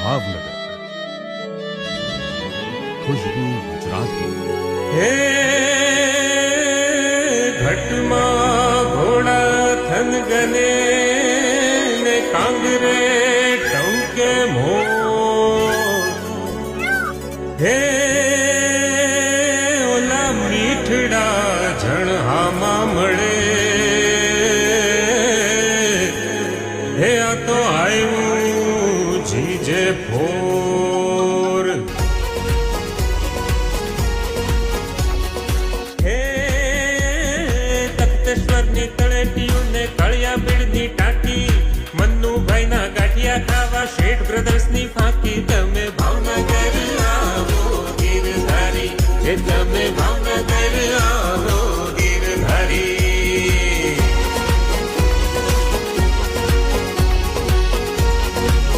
ભાવનગર, ખુશ્બુ ગુજરાતી. હે ઘટમાં ઘોડા થનગને ને કાંગરે ટંકે મોર. હે ઓલા મીઠડા ઝણહામાં મળે. હે આ તો આવ્યું જીજે ફોર. હે તખતેશ્વરની તળેટીઓને કળિયા બીડની ટાંકી, મન્નુભાઈના ગાંઠિયા ખાવા શેઠ બ્રધર્સની ફાંકી. તમે